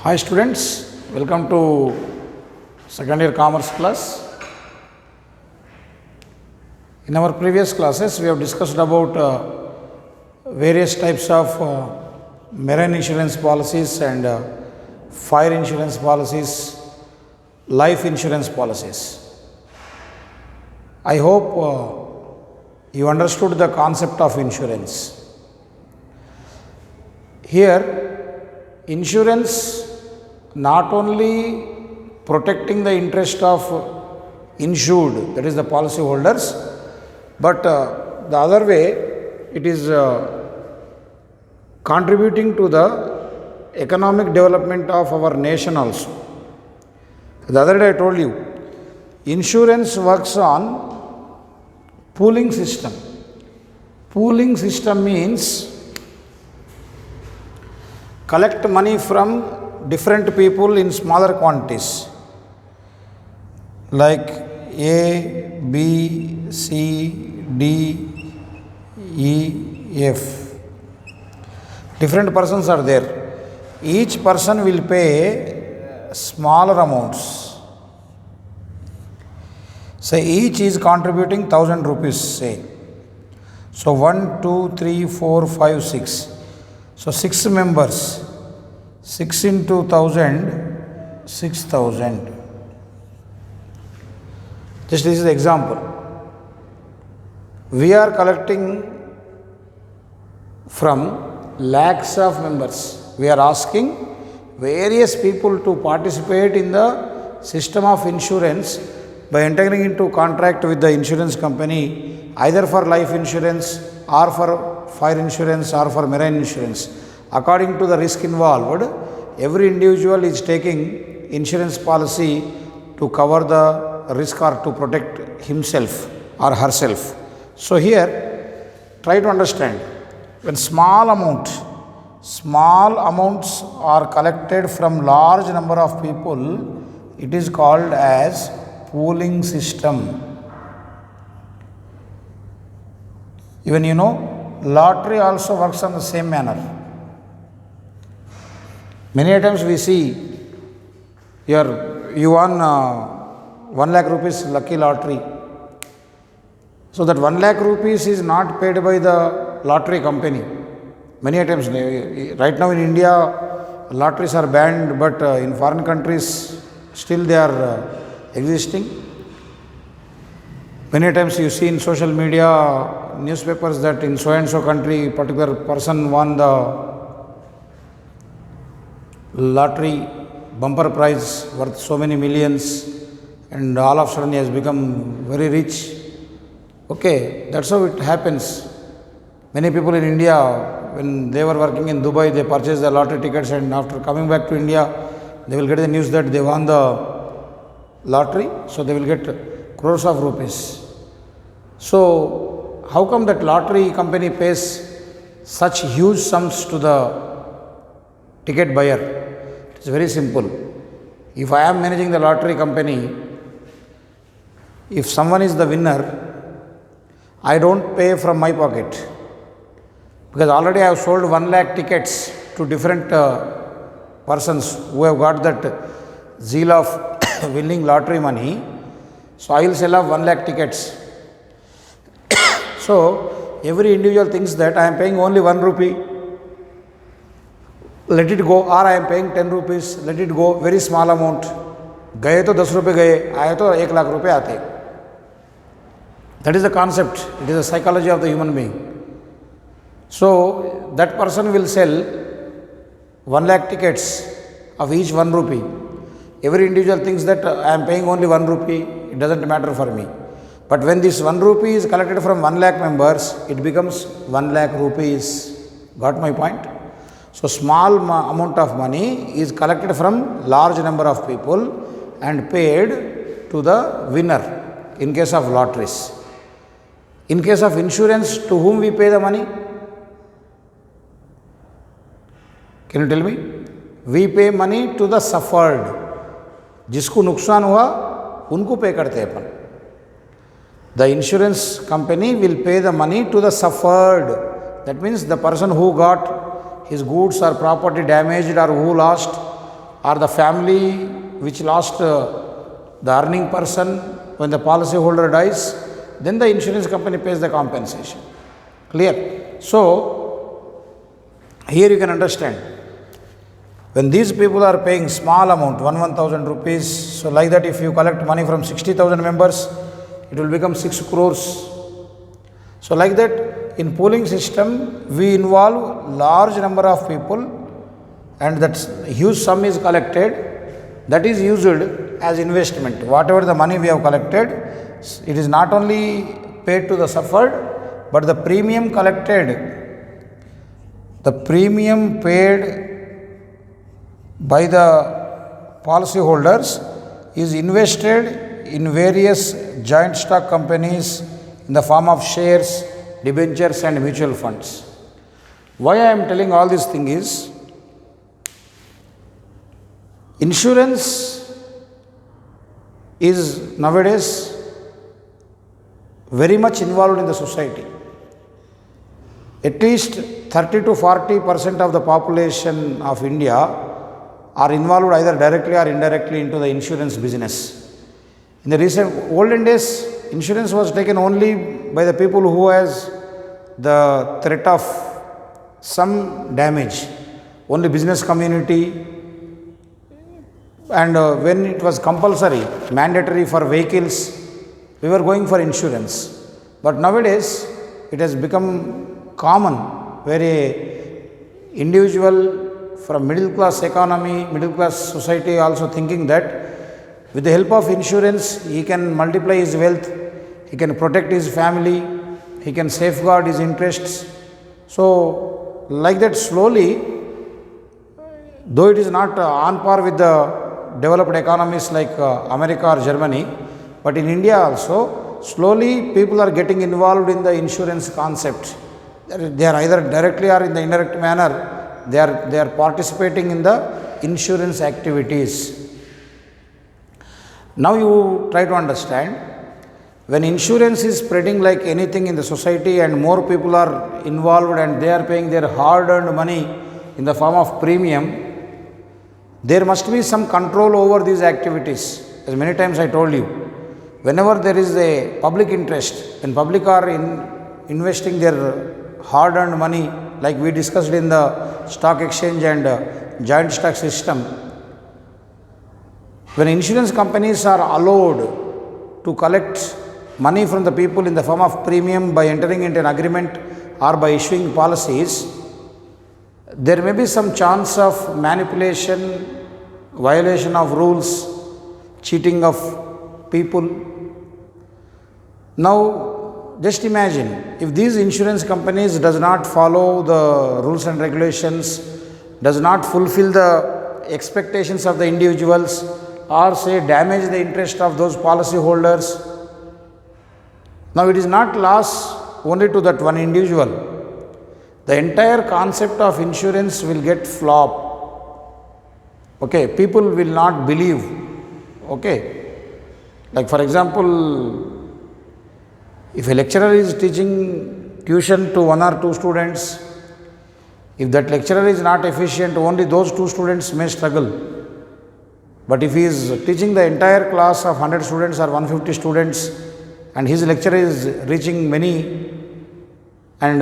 Hi students, welcome to second year commerce class. In our previous classes we have discussed about various types of marine insurance policies and fire insurance policies, life insurance policies. I hope you understood the concept of insurance. Here insurance not only protecting the interest of insured, that is the policy holders, but the other way it is contributing to the economic development of our nation also. The other day I told you, insurance works on pooling system. Pooling system means collect money from different people in smaller quantities like A, B, C, D, E, F. Different persons are there. Each person will pay smaller amounts. Say each is contributing 1000 rupees, say. So 1, 2, 3, 4, 5, 6. So 6 members. 6 into 1000, 6000. Just this is the example. We are collecting from lakhs of members. We are asking various people to participate in the system of insurance by entering into contract with the insurance company, either for life insurance or for fire insurance or for marine insurance. According to the risk involved, every individual is taking insurance policy to cover the risk or to protect himself or herself. So here, try to understand, when small amounts are collected from large number of people, it is called as pooling system. Even lottery also works on the same manner. Many times we see you won 1 lakh rupees lucky lottery. So that 1 lakh rupees is not paid by the lottery company. Many times, right now in India, lotteries are banned, but in foreign countries still they are existing. Many times you see in social media, newspapers that in so and so country, particular person won the lottery bumper prize worth so many millions, and all of a sudden he has become very rich. Okay, that's how it happens. Many people in India, when they were working in Dubai, they purchased the lottery tickets, and after coming back to India, they will get the news that they won the lottery, so they will get crores of rupees. So how come that lottery company pays such huge sums to the ticket buyer? It's very simple. If I am managing the lottery company, if someone is the winner, I don't pay from my pocket, because already I have sold 1 lakh tickets to different persons who have got that zeal of winning lottery money. So I will sell off 1 lakh tickets. So every individual thinks that I am paying only 1 rupee. Let it go, or I am paying 10 rupees, let it go, very small amount. गए तो 10 रुपये गए, आए तो 1 लाख रुपये आते. That is the concept. It is the psychology of the human being. So that person will sell 1 lakh tickets of each 1 rupee. Every individual thinks that I am paying only 1 rupee, it doesn't matter for me. But when this 1 rupee is collected from 1 lakh members, it becomes 1 lakh rupees. Got my point? So small amount of money is collected from large number of people and paid to the winner in case of lotteries. In case of insurance, to whom we pay the money? Can you tell me? We pay money to the suffered. जिसको नुकसान हुआ उनको पे करते हैं अपन. The insurance company will pay the money to the suffered. That means the person who got his goods or property damaged or who lost or the family which lost the earning person when the policyholder dies, then the insurance company pays the compensation. Clear? So, here you can understand. When these people are paying small amount, 1,000 rupees, so like that if you collect money from 60,000 members, it will become 6 crores. So like that, in pooling system, we involve large number of people and that huge sum is collected, that is used as investment. Whatever the money we have collected, it is not only paid to the suffered, but the premium collected, the premium paid by the policyholders is invested in various joint stock companies in the form of shares, debentures and mutual funds. Why I am telling all this thing is, insurance is nowadays very much involved in the society. At least 30 to 40% of the population of India are involved either directly or indirectly into the insurance business. In the recent olden days, insurance was taken only by the people who has the threat of some damage, only business community, and when it was compulsory, mandatory for vehicles, we were going for insurance. But nowadays, it has become common where a individual from middle class economy, middle class society also thinking that with the help of insurance, he can multiply his wealth, he can protect his family, he can safeguard his interests. So, like that slowly, though it is not on par with the developed economies like America or Germany, but in India also, slowly people are getting involved in the insurance concept. They are either directly or in the indirect manner, they are participating in the insurance activities. Now you try to understand, when insurance is spreading like anything in the society and more people are involved and they are paying their hard earned money in the form of premium, there must be some control over these activities. As many times I told you, whenever there is a public interest, when public are investing their hard earned money, like we discussed in the stock exchange and joint stock system, when insurance companies are allowed to collect money from the people in the form of premium by entering into an agreement or by issuing policies, there may be some chance of manipulation, violation of rules, cheating of people. Now, just imagine if these insurance companies does not follow the rules and regulations, does not fulfill the expectations of the individuals, or say damage the interest of those policy holders. Now, it is not loss only to that one individual. The entire concept of insurance will get flop. Okay, people will not believe. Okay, like for example, if a lecturer is teaching tuition to 1 or 2 students, if that lecturer is not efficient, only those 2 students may struggle. But if he is teaching the entire class of 100 students or 150 students and his lecture is reaching many and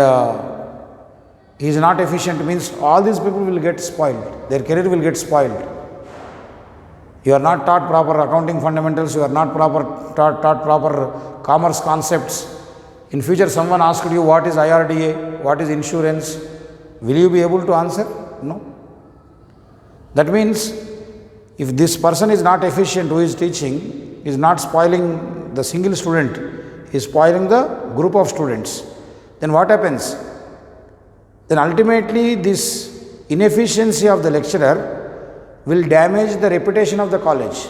he is not efficient, means all these people will get spoiled, their career will get spoiled. You are not taught proper accounting fundamentals, you are not taught proper commerce concepts. In future someone asked you what is IRDA, what is insurance, will you be able to answer? No. That means if this person is not efficient who is teaching, is not spoiling the single student, he is spoiling the group of students, then what happens? Then ultimately this inefficiency of the lecturer will damage the reputation of the college.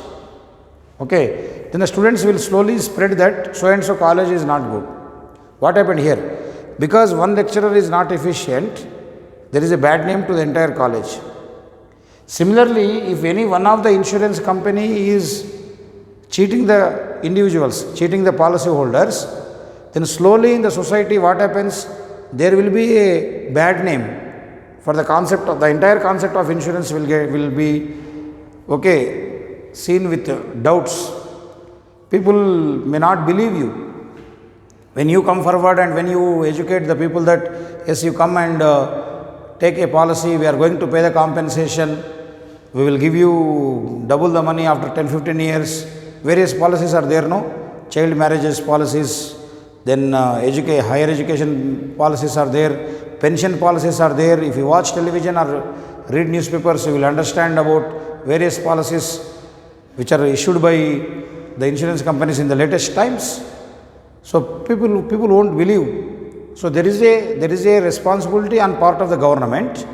Okay, then the students will slowly spread that so and so college is not good. What happened here? Because one lecturer is not efficient, there is a bad name to the entire college. Similarly, if any one of the insurance company is cheating the individuals, cheating the policy holders, then slowly in the society what happens? There will be a bad name for the concept of the entire concept of insurance will be okay, seen with doubts. People may not believe you. When you come forward and when you educate the people that yes, you come and take a policy, we are going to pay the compensation, we will give you double the money after 10-15 years. Various policies are there, no? Child marriages policies, then higher education policies are there, pension policies are there. If you watch television or read newspapers, you will understand about various policies which are issued by the insurance companies in the latest times. So people won't believe. So there is a responsibility on part of the government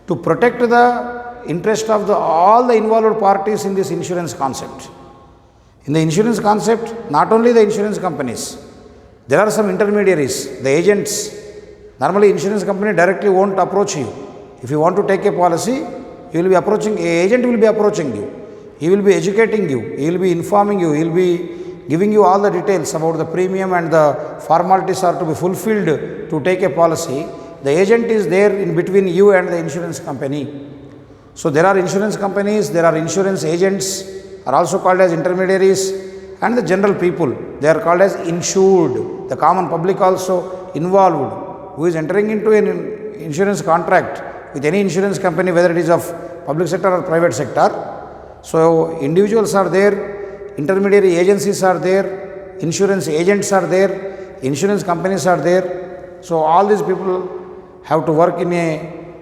to protect the interest of all the involved parties in this insurance concept. In the insurance concept, not only the insurance companies, there are some intermediaries, the agents. Normally, insurance company directly won't approach you. If you want to take a policy, you will be approaching, an agent will be approaching you. He will be educating you, he will be informing you, he will be giving you all the details about the premium and the formalities are to be fulfilled to take a policy. The agent is there in between you and the insurance company. So there are insurance companies, there are insurance agents, are also called as intermediaries, and the general people, they are called as insured. The common public also involved, who is entering into an insurance contract with any insurance company, whether it is of public sector or private sector. So individuals are there, intermediary agencies are there, insurance agents are there, insurance companies are there. So all these people have to work in a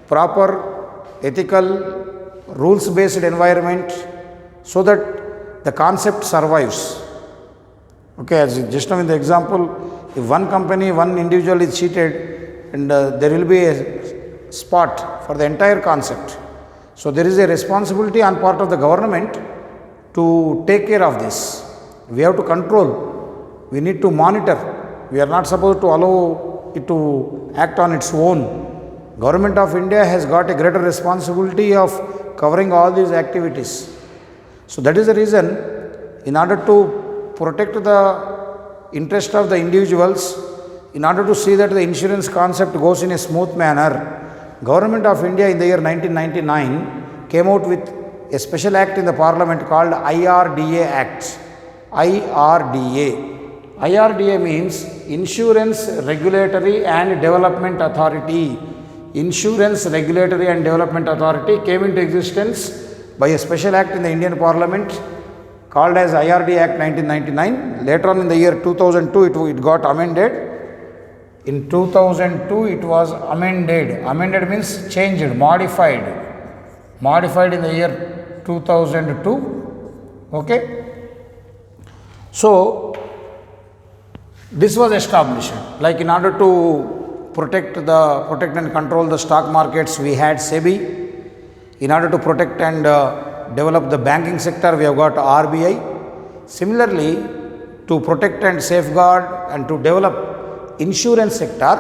proper, ethical, rules-based environment so that the concept survives. Okay, as just now in the example, if one company, one individual is cheated, and there will be a spot for the entire concept. So there is a responsibility on part of the government to take care of this. We have to control, we need to monitor. We are not supposed to allow it to act on its own. Government of India has got a greater responsibility of covering all these activities. So that is the reason, in order to protect the interest of the individuals, in order to see that the insurance concept goes in a smooth manner, Government of India in the year 1999 came out with a special act in the Parliament called IRDA Act. IRDA. IRDA means Insurance Regulatory and Development Authority. Insurance Regulatory and Development Authority came into existence by a special act in the Indian Parliament called as IRDA Act 1999. Later on in the year 2002 it got amended. In 2002 it was amended. Amended means changed, modified. Modified in the year 2002. Okay. So this was established. Like in order to protect and control the stock markets, we had SEBI. In order to protect and develop the banking sector, we have got RBI. Similarly, to protect and safeguard and to develop insurance sector,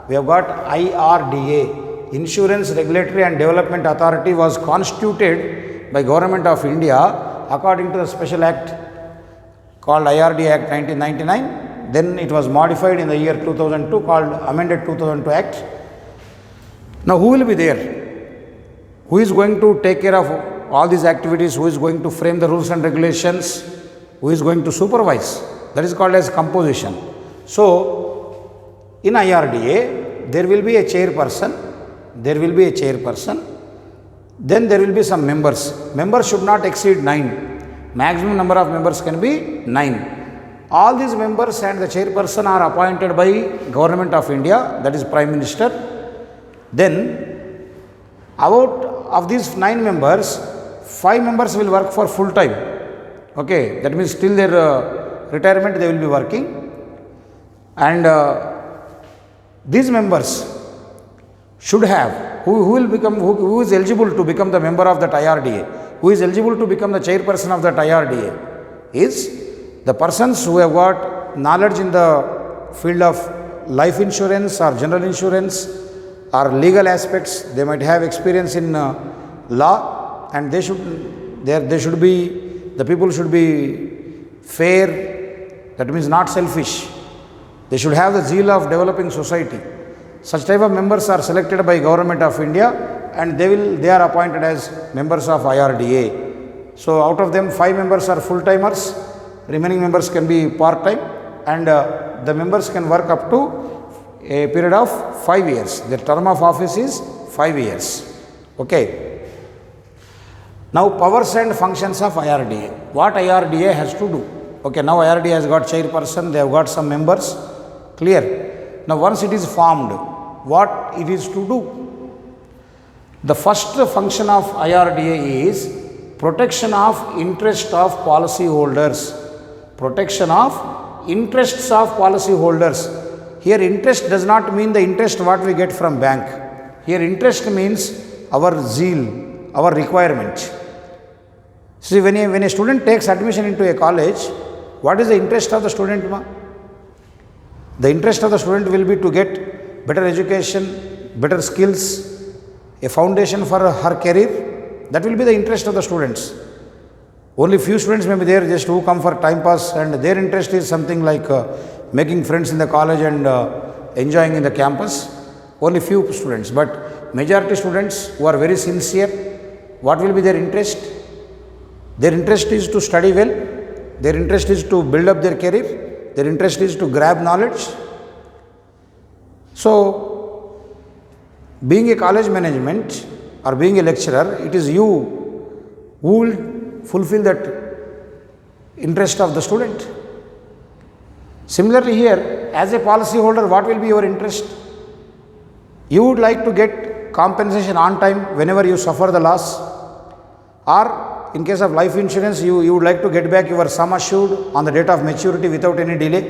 we have got IRDA. Insurance Regulatory and Development Authority was constituted by Government of India according to the special act called IRDA Act 1999. Then it was modified in the year 2002 called amended 2002 Act. Now who will be there? Who is going to take care of all these activities? Who is going to frame the rules and regulations? Who is going to supervise? That is called as composition. So in IRDA, there will be a chairperson, then there will be some members. Members should not exceed 9. Maximum number of members can be 9. All these members and the chairperson are appointed by Government of India, that is Prime Minister. Then, out of these 9 members, 5 members will work for full time. Okay, that means till their retirement they will be working. And these members should have, who is eligible to become the member of that IRDA, who is eligible to become the chairperson of that IRDA, is the persons who have got knowledge in the field of life insurance or general insurance or legal aspects. They might have experience in law, and the people should be fair, that means not selfish. They should have the zeal of developing society. Such type of members are selected by Government of India and they are appointed as members of IRDA. So out of them 5 members are full timers, remaining members can be part time, and the members can work up to a period of 5 years. Their term of office is 5 years. Okay. Now powers and functions of IRDA. What IRDA has to do? Okay, now IRDA has got chairperson, they have got some members. Clear? Now once it is formed, what it is to do? The first function of IRDA is protection of interest of policy holders. Protection of interests of policy holders. Here interest does not mean the interest what we get from bank. Here interest means our zeal, our requirement. See, when a student takes admission into a college, what is the interest of the student? The interest of the student will be to get better education, better skills, a foundation for her career. That will be the interest of the students. Only few students may be there just who come for time pass, and their interest is something like making friends in the college and enjoying in the campus. Only few students, but majority students who are very sincere, what will be their interest? Their interest is to study well, their interest is to build up their career, their interest is to grab knowledge. So, being a college management or being a lecturer, it is you who will fulfill that interest of the student. Similarly here, as a policy holder, what will be your interest? You would like to get compensation on time whenever you suffer the loss, or in case of life insurance, you would like to get back your sum assured on the date of maturity without any delay,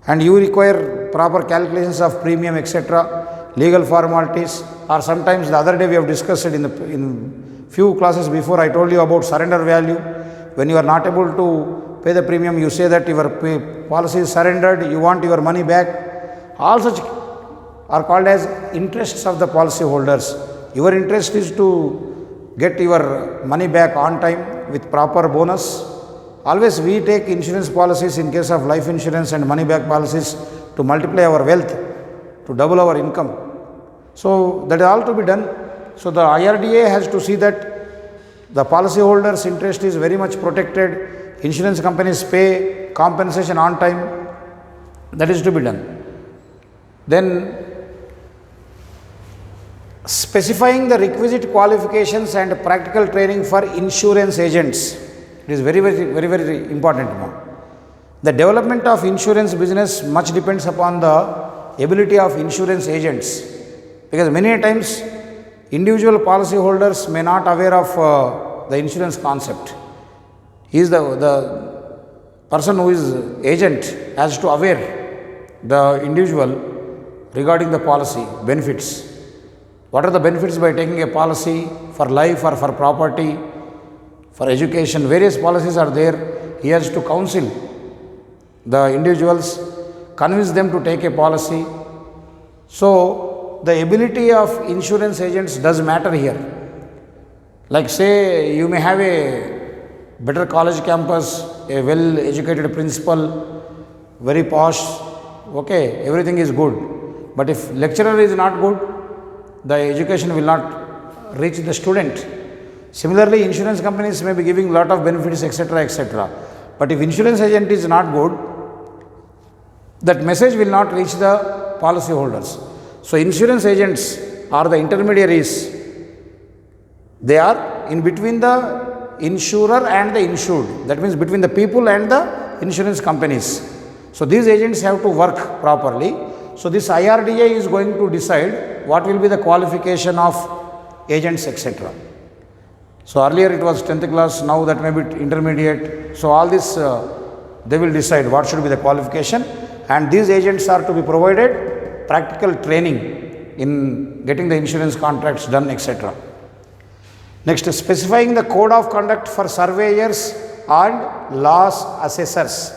and you require proper calculations of premium, etc., legal formalities, or sometimes the other day we have discussed it in few classes before. I told you about surrender value. When you are not able to pay the premium, you say that your policy is surrendered, you want your money back. All such are called as interests of the policy holders. Your interest is to get your money back on time with proper bonus. Always we take insurance policies in case of life insurance and money back policies to multiply our wealth, to double our income. So that is all to be done. So the IRDA has to see that the policy holders' interest is very much protected. Insurance companies pay compensation on time. That is to be done. Then specifying the requisite qualifications and practical training for insurance agents. It is very important now. The development of insurance business much depends upon the ability of insurance agents, because many times individual policy holders may not aware of the insurance concept. He is the person who is agent has to aware the individual regarding the policy benefits. What are the benefits by taking a policy for life or for property, for education? Various policies are there. He has to counsel the individuals, convince them to take a policy. So, the ability of insurance agents does matter here. Like say, you may have a better college campus, a well educated principal, very posh, okay, everything is good. But if lecturer is not good, the education will not reach the student. Similarly, insurance companies may be giving lot of benefits, etc., etc. But if insurance agent is not good, that message will not reach the policy holders. So, insurance agents are the intermediaries. They are in between the insurer and the insured. That means between the people and the insurance companies. So, these agents have to work properly. So, this IRDA is going to decide what will be the qualification of agents, etc. So, earlier it was 10th class, now that may be intermediate. So, all this they will decide what should be the qualification, and these agents are to be provided practical training in getting the insurance contracts done, etc. Next, specifying the code of conduct for surveyors and loss assessors.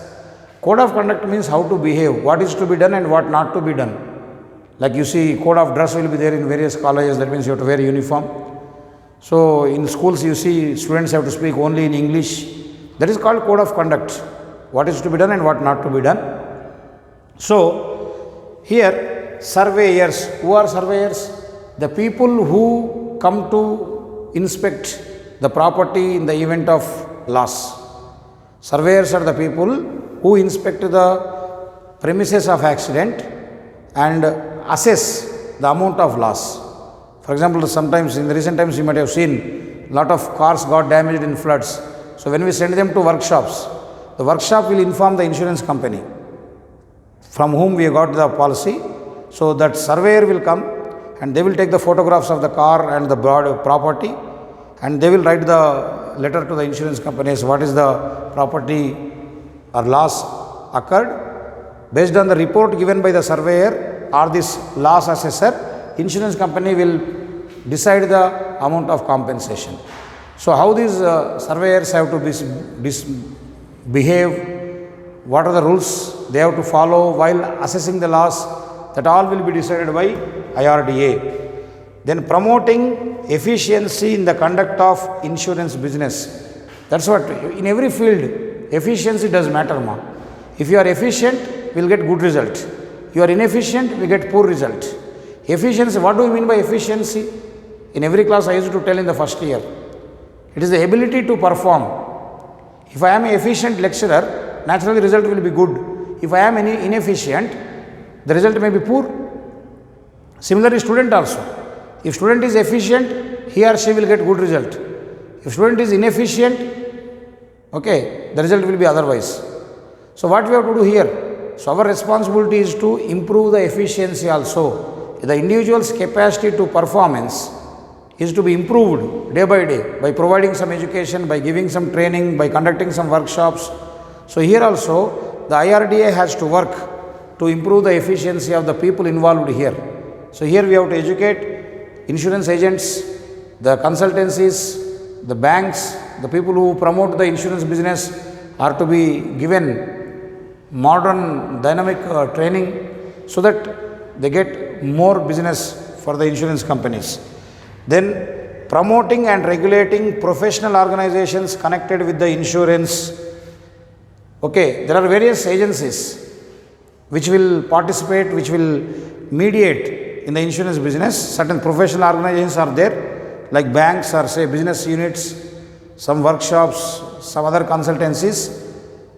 Code of conduct means how to behave, what is to be done and what not to be done. Like you see, code of dress will be there in various colleges, that means you have to wear uniform. So, in schools you see students have to speak only in English. That is called code of conduct, what is to be done and what not to be done. So, here surveyors, who are surveyors? the people who come to inspect the property in the event of loss. Surveyors are the people who inspect the premises of accident and assess the amount of loss. For example, sometimes in the recent times you might have seen lot of cars got damaged in floods. So when we send them to workshops, the workshop will inform the insurance company from whom we got the policy. So that surveyor will come and they will take the photographs of the car and the property, and they will write the letter to the insurance companies what is the property or loss occurred. Based on the report given by the surveyor or this loss assessor, insurance company will decide the amount of compensation. So how these surveyors have to behave, what are the rules they have to follow while assessing the loss, that all will be decided by IRDA. Then promoting efficiency in the conduct of insurance business. That's what, in every field, efficiency does matter, ma. If you are efficient, we will get good result. You are inefficient, we get poor result. Efficiency, what do we mean by efficiency? In every class I used to tell in the first year, it is the ability to perform. If I am an efficient lecturer, naturally the result will be good. If I am inefficient, the result may be poor. Similarly, student also. If student is efficient, he or she will get good result. If student is inefficient, okay, the result will be otherwise. So what we have to do here? So our responsibility is to improve the efficiency also. The individual's capacity to performance is to be improved day by day by providing some education, by giving some training, by conducting some workshops. So here also the IRDA has to work to improve the efficiency of the people involved here. So here we have to educate insurance agents, the consultancies, the banks, the people who promote the insurance business are to be given modern dynamic training so that they get more business for the insurance companies. Then promoting and regulating professional organizations connected with the insurance. Okay, there are various agencies which will participate, which will mediate in the insurance business. Certain professional organizations are there, like banks or say business units, some workshops, some other consultancies.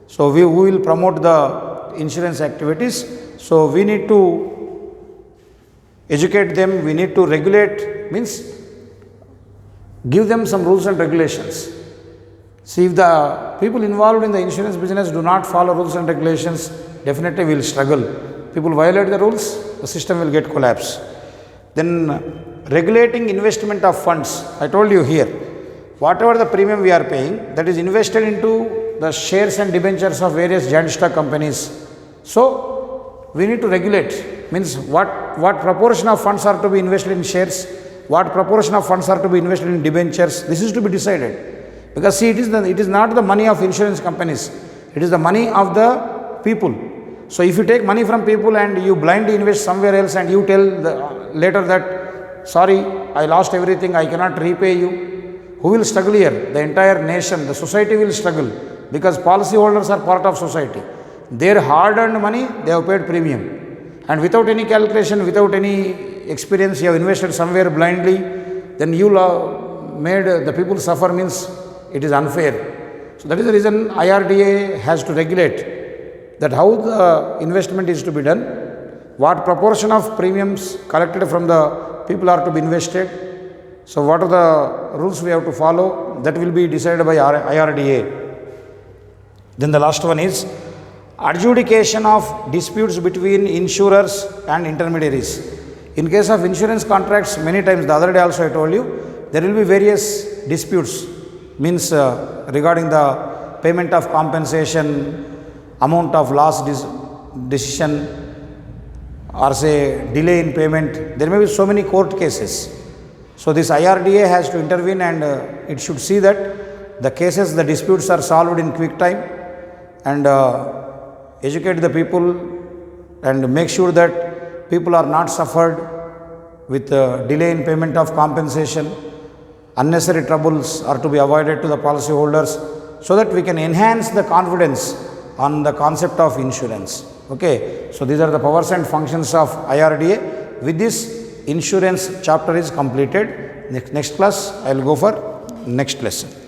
So we will promote the insurance activities. So we need to educate them, we need to regulate, means give them some rules and regulations. See, if the people involved in the insurance business do not follow rules and regulations, definitely we will struggle. People violate the rules, the system will get collapsed. Then regulating investment of funds. I told you here, whatever the premium we are paying, that is invested into the shares and debentures of various joint stock companies. So we need to regulate, means what proportion of funds are to be invested in shares, what proportion of funds are to be invested in debentures. This is to be decided. Because see, it is not the money of insurance companies, it is the money of the people. So if you take money from people and you blindly invest somewhere else and you tell later that, sorry, I lost everything, I cannot repay you, who will struggle here? The entire nation, the society will struggle, because policyholders are part of society. Their hard-earned money, they have paid premium. And without any calculation, without any experience, you have invested somewhere blindly, then you made the people suffer, means it is unfair. So that is the reason IRDA has to regulate that how the investment is to be done, what proportion of premiums collected from the people are to be invested. So what are the rules we have to follow, that will be decided by IRDA. Then the last one is adjudication of disputes between insurers and intermediaries. In case of insurance contracts, many times, the other day also I told you, there will be various disputes, means regarding the payment of compensation, amount of loss decision, or say delay in payment. There may be so many court cases. So this IRDA has to intervene and it should see that the cases, the disputes are solved in quick time, and educate the people and make sure that people are not suffered with delay in payment of compensation. Unnecessary troubles are to be avoided to the policyholders, so that we can enhance the confidence on the concept of insurance. Okay, so these are the powers and functions of IRDA. With this, insurance chapter is completed. Next class I will go for next lesson.